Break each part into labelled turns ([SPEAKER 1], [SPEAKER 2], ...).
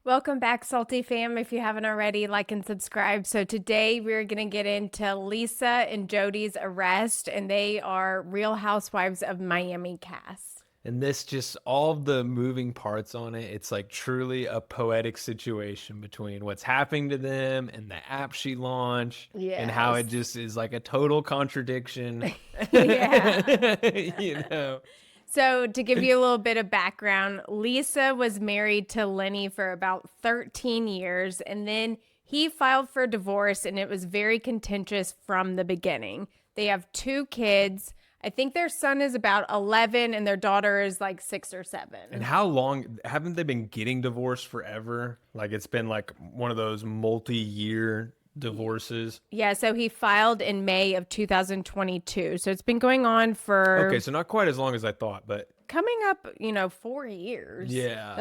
[SPEAKER 1] Welcome back, Salty Fam. If you haven't already, like and subscribe. So today we're going to get into Lisa and Jody's arrest, and they are Real Housewives of Miami cast.
[SPEAKER 2] And this just all of the moving parts on it, it's like truly a poetic situation between what's happening to them and the app she launched and how it
[SPEAKER 1] Yes.
[SPEAKER 2] just is like a total contradiction.
[SPEAKER 1] Yeah.
[SPEAKER 2] you know.
[SPEAKER 1] So, to give you a little bit of background, Lisa was married to Lenny for about 13 years, and then he filed for divorce, and it was very contentious from the beginning. They have two kids. I think their son is about 11, and their daughter is like 6 or 7.
[SPEAKER 2] And how long haven't they been getting divorced forever? Like it's been like one of those multi-year divorces.
[SPEAKER 1] Yeah, so he filed in May of 2022. So, it's been going on for
[SPEAKER 2] Okay, so not quite as long as I thought, but
[SPEAKER 1] coming up, 4 years.
[SPEAKER 2] yeah.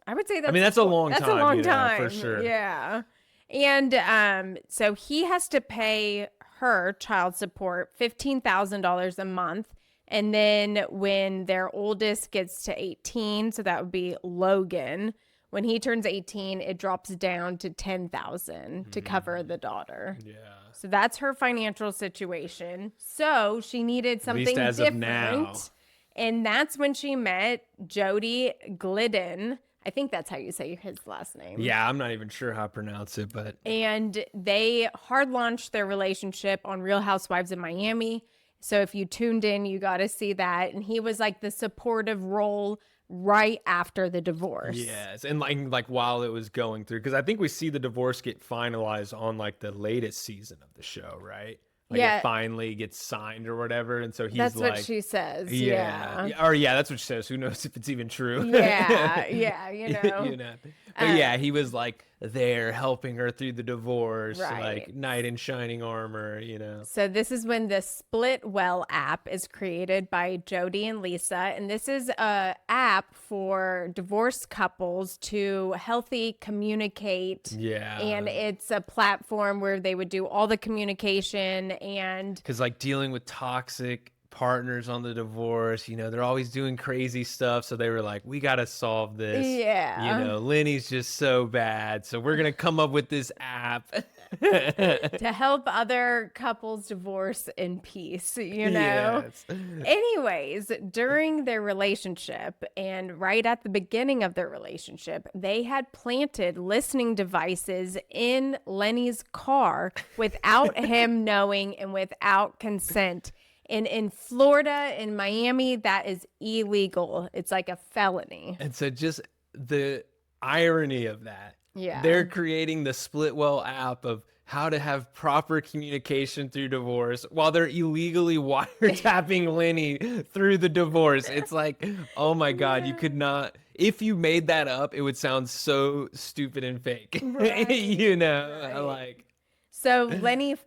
[SPEAKER 1] I would say
[SPEAKER 2] I mean, that's a long
[SPEAKER 1] that's a
[SPEAKER 2] time,
[SPEAKER 1] long
[SPEAKER 2] for
[SPEAKER 1] time.
[SPEAKER 2] sure.
[SPEAKER 1] Yeah. And so he has to pay her child support $15,000 a month. And then when their oldest gets to 18, so that would be Logan, when he turns 18, it drops down to 10,000 to cover the daughter.
[SPEAKER 2] Yeah.
[SPEAKER 1] So that's her financial situation. So she needed
[SPEAKER 2] At least
[SPEAKER 1] something
[SPEAKER 2] as of now.
[SPEAKER 1] different. And that's when she met Jody Glidden. I think that's how you say his last name.
[SPEAKER 2] Yeah, I'm not even sure how to pronounce it, but
[SPEAKER 1] And they hard launched their relationship on Real Housewives of Miami. So if you tuned in, you got to see that. And he was like the supportive role right after the divorce.
[SPEAKER 2] yes, and like while it was going through, because I think we see the divorce get finalized on like the latest season of the show, right? Like
[SPEAKER 1] Yeah.
[SPEAKER 2] it finally gets signed or whatever, and so he's
[SPEAKER 1] That's
[SPEAKER 2] like,
[SPEAKER 1] what she says.
[SPEAKER 2] yeah,
[SPEAKER 1] Yeah.
[SPEAKER 2] or yeah, that's what she says. Who knows if it's even true?
[SPEAKER 1] Yeah. Yeah. You know.
[SPEAKER 2] you know. But yeah, he was like there helping her through the divorce,
[SPEAKER 1] Right.
[SPEAKER 2] like knight in shining armor,
[SPEAKER 1] So this is when the Split Well app is created by Jody and Lisa, and this is a app for divorced couples to healthy communicate.
[SPEAKER 2] Yeah.
[SPEAKER 1] And it's a platform where they would do all the communication and
[SPEAKER 2] Because like dealing with toxic partners on the divorce, they're always doing crazy stuff. So they were like, we got to solve this.
[SPEAKER 1] Yeah.
[SPEAKER 2] Lenny's just so bad. So we're going to come up with this app.
[SPEAKER 1] to help other couples divorce in peace.
[SPEAKER 2] Yes.
[SPEAKER 1] Anyways, during their relationship and right at the beginning of their relationship, they had planted listening devices in Lenny's car without him knowing and without consent. And in Florida, in Miami, that is illegal. It's like a felony.
[SPEAKER 2] And so just the irony of that.
[SPEAKER 1] Yeah.
[SPEAKER 2] They're creating the Splitwell app of how to have proper communication through divorce while they're illegally wiretapping Lenny through the divorce. It's like, oh my God, you could not. If you made that up, it would sound so stupid and fake.
[SPEAKER 1] Right. Right.
[SPEAKER 2] Like.
[SPEAKER 1] So Lenny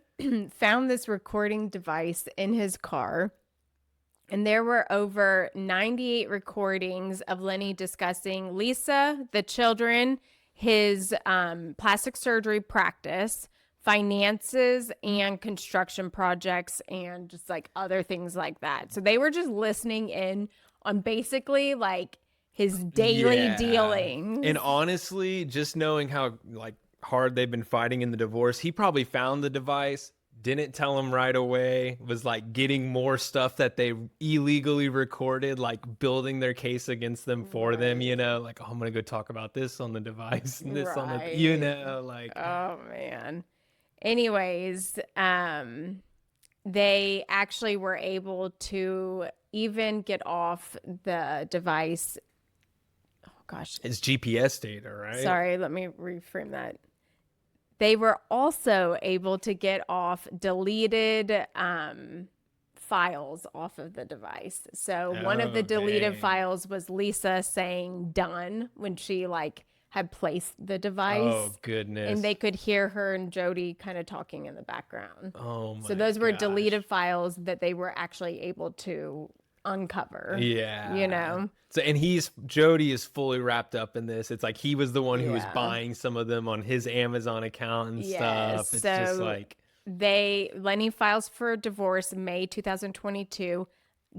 [SPEAKER 1] found this recording device in his car, and there were over 98 recordings of Lenny discussing Lisa, the children, his plastic surgery practice, finances, and construction projects, and just like other things like that. So they were just listening in on basically like his daily
[SPEAKER 2] Yeah.
[SPEAKER 1] dealings.
[SPEAKER 2] And honestly, just knowing how like hard they've been fighting in the divorce, he probably found the device, didn't tell him right away, was like getting more stuff that they illegally recorded, like building their case against them for them, like, oh, I'm gonna go talk about this on the device and this on
[SPEAKER 1] Right.
[SPEAKER 2] the like.
[SPEAKER 1] Oh man. Anyways, they actually were able to even get off the device. Oh gosh.
[SPEAKER 2] It's GPS data, right?
[SPEAKER 1] Sorry, let me reframe that. They were also able to get off deleted files off of the device. So one of the deleted
[SPEAKER 2] dang.
[SPEAKER 1] files was Lisa saying done when she like had placed the device.
[SPEAKER 2] Oh goodness.
[SPEAKER 1] And they could hear her and Jody kind of talking in the background.
[SPEAKER 2] Oh my
[SPEAKER 1] So those were
[SPEAKER 2] gosh.
[SPEAKER 1] deleted files that they were actually able to uncover.
[SPEAKER 2] Yeah. So and Jody is fully wrapped up in this. It's like he was the one who was
[SPEAKER 1] Yeah.
[SPEAKER 2] buying some of them on his Amazon account and stuff. It's just
[SPEAKER 1] so
[SPEAKER 2] like
[SPEAKER 1] Lenny files for divorce in May 2022.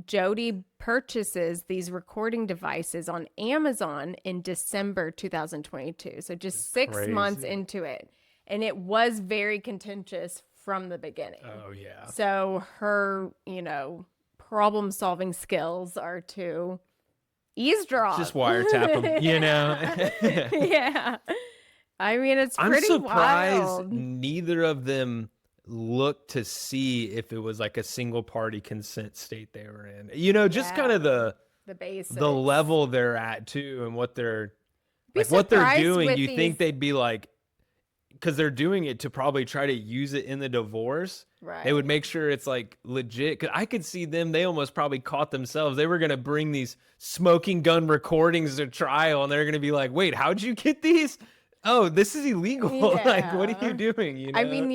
[SPEAKER 1] Jody purchases these recording devices on Amazon in December 2022. So just 6 months
[SPEAKER 2] Crazy.
[SPEAKER 1] into it. And it was very contentious from the beginning.
[SPEAKER 2] Oh yeah.
[SPEAKER 1] So her, problem solving skills are to eavesdrop.
[SPEAKER 2] Just wiretap them,
[SPEAKER 1] Yeah. I mean, it's
[SPEAKER 2] I'm
[SPEAKER 1] pretty
[SPEAKER 2] surprised
[SPEAKER 1] wild.
[SPEAKER 2] neither of them looked to see if it was like a single party consent state they were in. Just kind of the
[SPEAKER 1] basics.
[SPEAKER 2] the level they're at too, and what they're
[SPEAKER 1] Be
[SPEAKER 2] like, what they're
[SPEAKER 1] surprised
[SPEAKER 2] doing.
[SPEAKER 1] with
[SPEAKER 2] You
[SPEAKER 1] these-
[SPEAKER 2] think they'd be like, because they're doing it to probably try to use it in the divorce.
[SPEAKER 1] Right.
[SPEAKER 2] They would make sure it's like legit. Cause I could see them, they almost probably caught themselves. They were going to bring these smoking gun recordings to trial, and they're going to be like, wait, how'd you get these? Oh, this is illegal. Like, what are you doing?
[SPEAKER 1] I mean,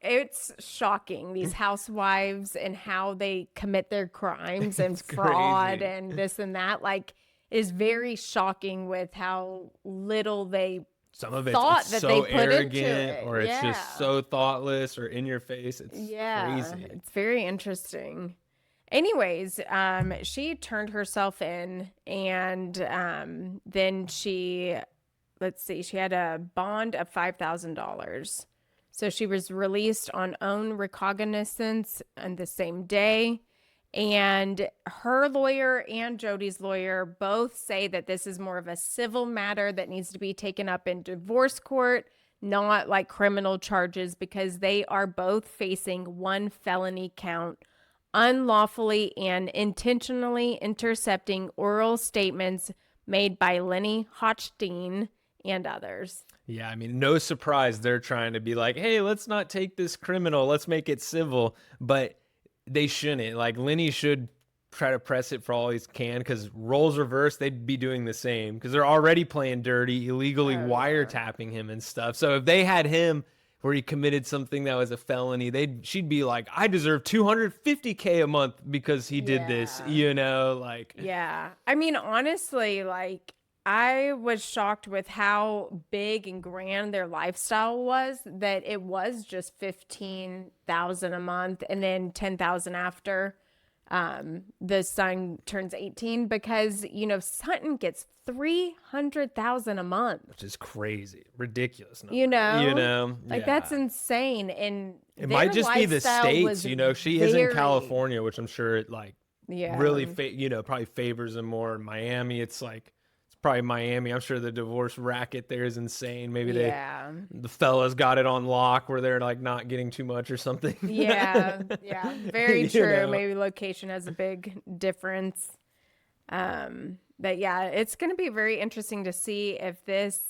[SPEAKER 1] it's shocking, these housewives and how they commit their crimes and fraud
[SPEAKER 2] crazy.
[SPEAKER 1] and this and that. Like, it is very shocking with how little they
[SPEAKER 2] Some of
[SPEAKER 1] thought
[SPEAKER 2] it's
[SPEAKER 1] that
[SPEAKER 2] so
[SPEAKER 1] they put into
[SPEAKER 2] arrogant,
[SPEAKER 1] it.
[SPEAKER 2] or it's
[SPEAKER 1] Yeah.
[SPEAKER 2] just so thoughtless or in your face. It's crazy.
[SPEAKER 1] It's very interesting. Anyways, she turned herself in, and then she had a bond of $5,000. So she was released on own recognizance on the same day. And her lawyer and Jody's lawyer both say that this is more of a civil matter that needs to be taken up in divorce court, not like criminal charges, because they are both facing one felony count, unlawfully and intentionally intercepting oral statements made by Lenny Hochstein and others.
[SPEAKER 2] Yeah, I mean, no surprise they're trying to be like, hey, let's not take this criminal, let's make it civil. But they shouldn't. Like, Lenny should try to press it for all he can, because roles reversed, they'd be doing the same, because they're already playing dirty, illegally wiretapping him and stuff. So if they had him where he committed something that was a felony, she'd be like, I deserve $250K a month because he did this, like.
[SPEAKER 1] Yeah. I mean, honestly, like, I was shocked with how big and grand their lifestyle was, that it was just $15,000 a month and then $10,000 after the son turns 18, because Sutton gets $300,000 a month,
[SPEAKER 2] Which is crazy, ridiculous number,
[SPEAKER 1] like, that's insane. And
[SPEAKER 2] it might just be the states, she is in
[SPEAKER 1] very-
[SPEAKER 2] California, which I'm sure it
[SPEAKER 1] Yeah.
[SPEAKER 2] really probably favors them more. In Miami, it's probably Miami. I'm sure the divorce racket there is insane. Maybe the fellas got it on lock where they're like not getting too much or something.
[SPEAKER 1] Yeah, very true.
[SPEAKER 2] know?
[SPEAKER 1] Maybe location has a big difference. But yeah, it's going to be very interesting to see if this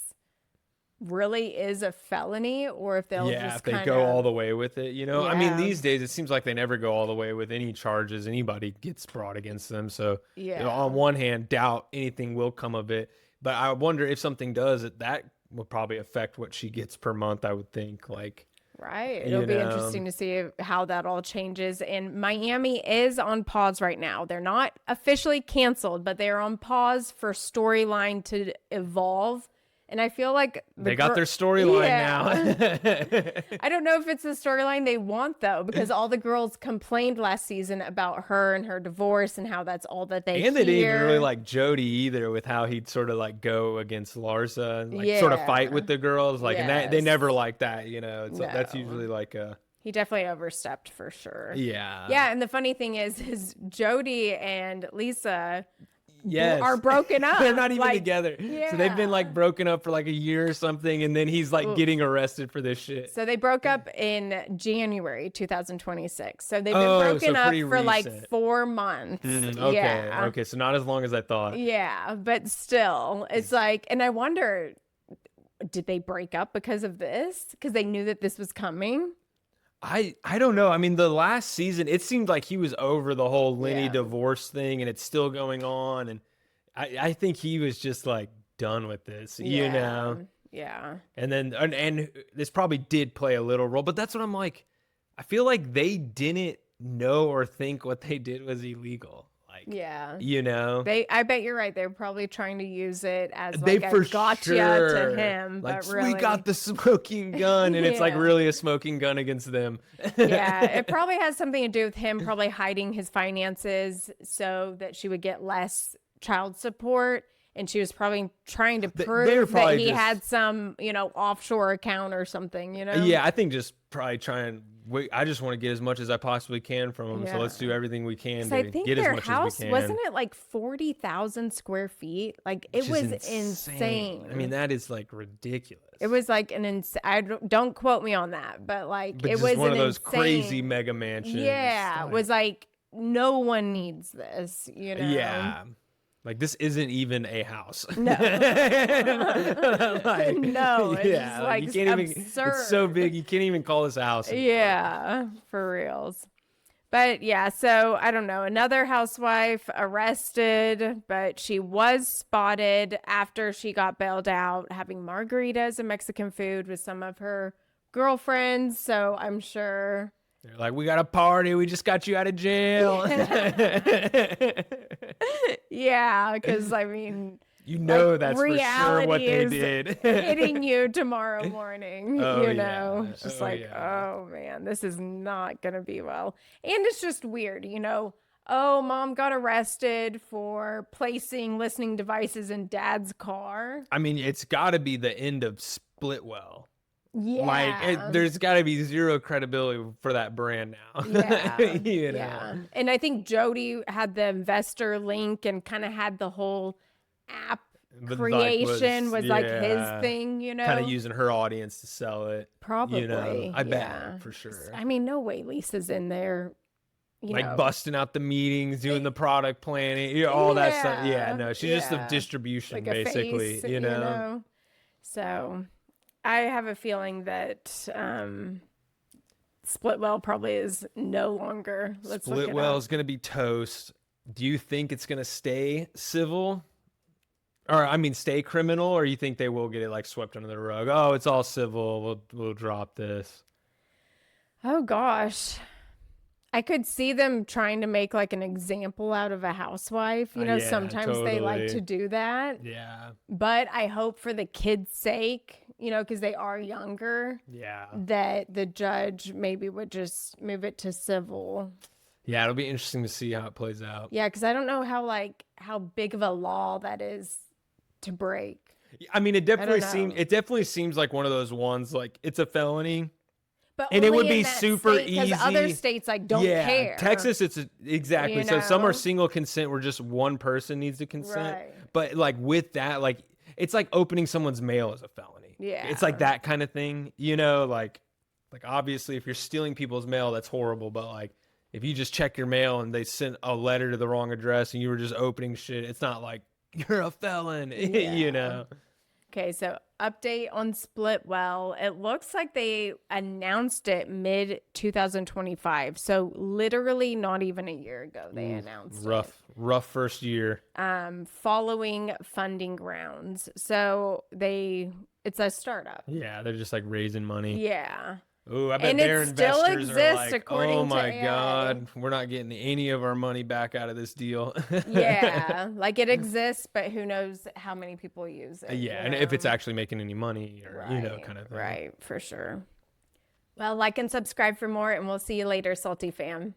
[SPEAKER 1] really is a felony, or if they'll
[SPEAKER 2] Yeah,
[SPEAKER 1] just
[SPEAKER 2] if they
[SPEAKER 1] kind
[SPEAKER 2] go
[SPEAKER 1] of
[SPEAKER 2] all the way with it, I mean,
[SPEAKER 1] Yeah.
[SPEAKER 2] these days it seems like they never go all the way with any charges anybody gets brought against them. So
[SPEAKER 1] Yeah.
[SPEAKER 2] on one hand, doubt anything will come of it. But I wonder if something does, that will probably affect what she gets per month, I would think. Like,
[SPEAKER 1] Right. It'll be interesting to see how that all changes. And Miami is on pause right now. They're not officially canceled, but they're on pause for storyline to evolve. And I feel like
[SPEAKER 2] they got their storyline now.
[SPEAKER 1] I don't know if it's the storyline they want, though, because all the girls complained last season about her and her divorce and how that's all that they
[SPEAKER 2] And they didn't even
[SPEAKER 1] hear.
[SPEAKER 2] really like Jody either, with how he'd sort of like go against Larsa and like sort of fight with the girls. Like, and they
[SPEAKER 1] Yes.
[SPEAKER 2] never like that, It's that's
[SPEAKER 1] No.
[SPEAKER 2] usually like a
[SPEAKER 1] He definitely overstepped for sure.
[SPEAKER 2] yeah.
[SPEAKER 1] Yeah, and the funny thing is Jody and Lisa
[SPEAKER 2] Yes.
[SPEAKER 1] are broken up.
[SPEAKER 2] They're not even
[SPEAKER 1] Like,
[SPEAKER 2] together. So they've been like broken up for like a year or something, and then he's like getting arrested for this shit.
[SPEAKER 1] So they broke up in January 2026. So they've been
[SPEAKER 2] Oh,
[SPEAKER 1] broken
[SPEAKER 2] so
[SPEAKER 1] up
[SPEAKER 2] pretty
[SPEAKER 1] for like
[SPEAKER 2] recent.
[SPEAKER 1] 4 months.
[SPEAKER 2] Okay.
[SPEAKER 1] Yeah.
[SPEAKER 2] Okay. So not as long as I thought.
[SPEAKER 1] Yeah, but still, it's like, and I wonder, did they break up because of this? Because they knew that this was coming?
[SPEAKER 2] I don't know. I mean, the last season, it seemed like he was over the whole Lenny
[SPEAKER 1] Yeah.
[SPEAKER 2] divorce thing, and it's still going on. And I think he was just like done with this,
[SPEAKER 1] Yeah.
[SPEAKER 2] And then and this probably did play a little role, but that's what I'm like. I feel like they didn't know or think what they did was illegal. Like,
[SPEAKER 1] Yeah.
[SPEAKER 2] you know,
[SPEAKER 1] I bet you're right. They're probably trying to use it as
[SPEAKER 2] they
[SPEAKER 1] like
[SPEAKER 2] for
[SPEAKER 1] a gotcha
[SPEAKER 2] sure
[SPEAKER 1] to him,
[SPEAKER 2] like
[SPEAKER 1] but really,
[SPEAKER 2] we got the smoking gun, and it's like
[SPEAKER 1] yeah.
[SPEAKER 2] really a smoking gun against them.
[SPEAKER 1] Yeah, it probably has something to do with him probably hiding his finances so that she would get less child support. And she was probably trying to
[SPEAKER 2] They're
[SPEAKER 1] prove that
[SPEAKER 2] probably
[SPEAKER 1] he
[SPEAKER 2] just
[SPEAKER 1] had some, offshore account or something,
[SPEAKER 2] yeah. I think just probably trying. Wait, I just want to get as much as I possibly can from them, so
[SPEAKER 1] Yeah.
[SPEAKER 2] let's do everything we can
[SPEAKER 1] 'Cause I
[SPEAKER 2] to
[SPEAKER 1] think
[SPEAKER 2] get as
[SPEAKER 1] their
[SPEAKER 2] much as we
[SPEAKER 1] house,
[SPEAKER 2] can.
[SPEAKER 1] wasn't it like 40,000 square feet? Like it
[SPEAKER 2] Which is
[SPEAKER 1] was
[SPEAKER 2] insane. I mean,
[SPEAKER 1] insane.
[SPEAKER 2] that is like ridiculous.
[SPEAKER 1] It was like an insane, don't quote me on that, but like
[SPEAKER 2] But
[SPEAKER 1] it
[SPEAKER 2] just
[SPEAKER 1] was
[SPEAKER 2] one
[SPEAKER 1] an
[SPEAKER 2] of those crazy
[SPEAKER 1] insane,
[SPEAKER 2] mega mansions.
[SPEAKER 1] yeah, it was like no one needs this,
[SPEAKER 2] Yeah. Like this isn't even a house.
[SPEAKER 1] No.
[SPEAKER 2] Like,
[SPEAKER 1] No, it's
[SPEAKER 2] yeah,
[SPEAKER 1] just
[SPEAKER 2] like
[SPEAKER 1] like
[SPEAKER 2] you can't even. It's so
[SPEAKER 1] absurd.
[SPEAKER 2] big you can't even call this a house anymore.
[SPEAKER 1] Yeah, for reals. But yeah, so I don't know. Another housewife arrested, but she was spotted after she got bailed out having margaritas and Mexican food with some of her girlfriends. So I'm sure.
[SPEAKER 2] They're like, we got a party. We just got you out of jail.
[SPEAKER 1] Yeah, because I mean,
[SPEAKER 2] You know
[SPEAKER 1] like,
[SPEAKER 2] that's for sure what
[SPEAKER 1] reality
[SPEAKER 2] they
[SPEAKER 1] is
[SPEAKER 2] did.
[SPEAKER 1] hitting you tomorrow morning.
[SPEAKER 2] Oh,
[SPEAKER 1] You know,
[SPEAKER 2] yeah.
[SPEAKER 1] it's just
[SPEAKER 2] Oh,
[SPEAKER 1] like,
[SPEAKER 2] yeah.
[SPEAKER 1] oh man, this is not gonna be well. And it's just weird, Oh, mom got arrested for placing listening devices in dad's car.
[SPEAKER 2] I mean, it's got to be the end of Splitwell. Like,
[SPEAKER 1] Yeah.
[SPEAKER 2] there's got to be zero credibility for that brand now.
[SPEAKER 1] Yeah.
[SPEAKER 2] You know?
[SPEAKER 1] Yeah. And I think Jody had the investor link and kind of had the whole app
[SPEAKER 2] But,
[SPEAKER 1] creation was like his
[SPEAKER 2] yeah,
[SPEAKER 1] thing,
[SPEAKER 2] kind of using her audience to sell it.
[SPEAKER 1] Probably.
[SPEAKER 2] I
[SPEAKER 1] yeah.
[SPEAKER 2] bet for sure.
[SPEAKER 1] I mean, no way Lisa's in there,
[SPEAKER 2] Like busting out the meetings, doing the product planning, all that stuff. Yeah, no, she's just the
[SPEAKER 1] yeah.
[SPEAKER 2] distribution,
[SPEAKER 1] Like a
[SPEAKER 2] basically.
[SPEAKER 1] face, So I have a feeling that Splitwell probably is no longer. Let's look it
[SPEAKER 2] Splitwell
[SPEAKER 1] up.
[SPEAKER 2] is going to be toast. Do you think it's going to stay civil? Or, I mean, stay criminal? Or you think they will get it like swept under the rug? Oh, it's all civil. We'll drop this.
[SPEAKER 1] Oh, gosh. I could see them trying to make like an example out of a housewife.
[SPEAKER 2] Yeah,
[SPEAKER 1] Sometimes they like
[SPEAKER 2] totally.
[SPEAKER 1] to do that.
[SPEAKER 2] Yeah.
[SPEAKER 1] But I hope for the kids' sake, because they are younger,
[SPEAKER 2] Yeah.
[SPEAKER 1] that the judge maybe would just move it to civil.
[SPEAKER 2] Yeah, it'll be interesting to see how it plays out.
[SPEAKER 1] Yeah, because I don't know how big of a law that is to break.
[SPEAKER 2] I mean, it
[SPEAKER 1] know.
[SPEAKER 2] definitely seems like one of those ones, like it's a felony.
[SPEAKER 1] But
[SPEAKER 2] And it
[SPEAKER 1] only
[SPEAKER 2] would
[SPEAKER 1] in
[SPEAKER 2] be
[SPEAKER 1] that
[SPEAKER 2] super
[SPEAKER 1] state, 'cause
[SPEAKER 2] easy.
[SPEAKER 1] other states don't care.
[SPEAKER 2] Texas, exactly.
[SPEAKER 1] You
[SPEAKER 2] So some are
[SPEAKER 1] know?
[SPEAKER 2] single consent where just one person needs to consent.
[SPEAKER 1] Right.
[SPEAKER 2] But like with that, like it's like opening someone's mail as a felony.
[SPEAKER 1] Yeah.
[SPEAKER 2] It's like that kind of thing. Like obviously if you're stealing people's mail, that's horrible. But like if you just check your mail and they sent a letter to the wrong address and you were just opening shit, it's not like you're a felon,
[SPEAKER 1] Yeah. Okay, so update on Splitwell. It looks like they announced it mid 2025. So literally not even a year ago they announced it.
[SPEAKER 2] Rough first year.
[SPEAKER 1] Following funding rounds. So it's a startup.
[SPEAKER 2] Yeah, they're just like raising money.
[SPEAKER 1] Yeah.
[SPEAKER 2] Oh, I bet
[SPEAKER 1] And
[SPEAKER 2] their
[SPEAKER 1] it still
[SPEAKER 2] investors are
[SPEAKER 1] exists,
[SPEAKER 2] like,
[SPEAKER 1] according
[SPEAKER 2] oh
[SPEAKER 1] to
[SPEAKER 2] my
[SPEAKER 1] AI.
[SPEAKER 2] God, we're not getting any of our money back out of this deal.
[SPEAKER 1] Yeah, like it exists, but who knows how many people use it.
[SPEAKER 2] Yeah, and if it's actually making any money or, kind of thing.
[SPEAKER 1] Right, for sure. Well, like and subscribe for more, and we'll see you later, Salty fam.